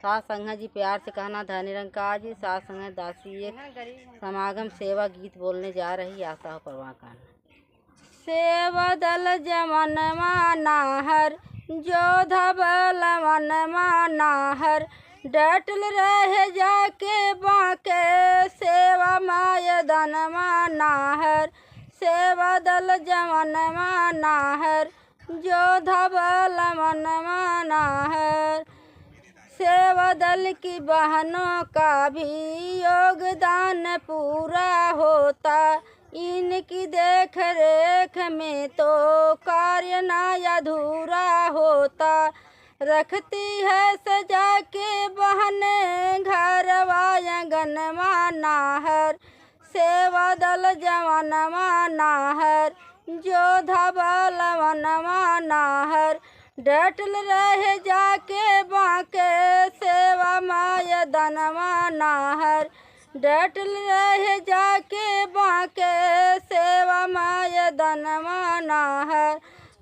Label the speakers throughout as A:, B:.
A: सात संघ जी प्यार से कहना था निरंकार जी। सात संघ दासी एक समागम सेवा गीत बोलने जा रही। आशा हो परवाह कान सेवा दल जमन मानाहर जोधा बल मन मानाहर डटल रहे जाके बाके सेवा माय दन मानाहर सेवा दल जमन मानाहर जोधा बल मन मानाहर सेवा दल की बहनों का भी योगदान पूरा होता। इनकी देख रेख में तो कार्य ना अधूरा होता। रखती है सजा के बहने घर आंगन मानाहर सेवा दल जवन मानाहर जोधा बल मन मानाहर डटल रहे जाके बाके सेवा माय दन मानाहर डटल रहे जाके बाके सेवा माय दन मानाहर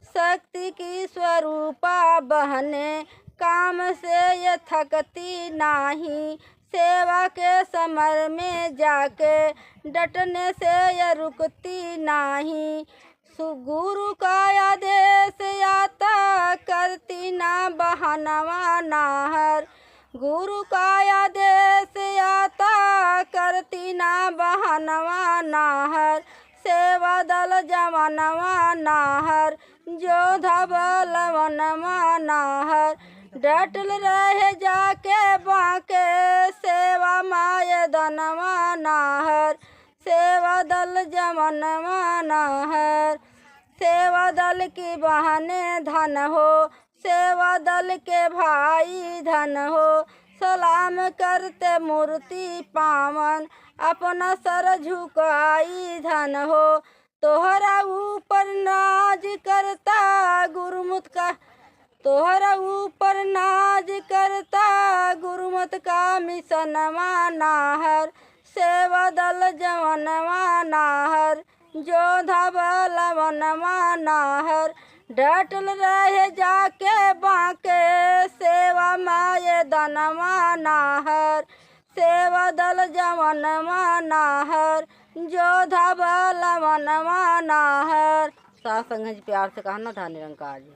A: शक्ति की स्वरूपा बहने काम से ये थकती नाही। सेवा के समर में जाके डटने से ये रुकती नाही। गुरु का आदेश आता करती ना बहनवा नाहर गुरु का आदेश आता करती ना बहनवा नाहर सेवा दल जवनवा नाहर जोधा बल वन मानाहर डटल रहे जाके बाके सेवा माय दनवा नाहर सेवा दल जमन मानाहर सेवा दल की बहने धन हो सेवा दल के भाई धन हो सलाम करते मूर्ति पावन अपना सर झुकाई धन हो तोहरा ऊपर नाज करता गुरुमत का तोहरा ऊपर नाज करता गुरुमत का मिशन मानाहर सेवा दल जवन मानाहर जोधा बल वन मानाहर डटल रहे जाके बाके सेवा माय दन मानाहर सेवा दल जवन मानाहर जोधा बल वन मानाहर। सात संघ जी प्यार से कहना था निरंकार जी।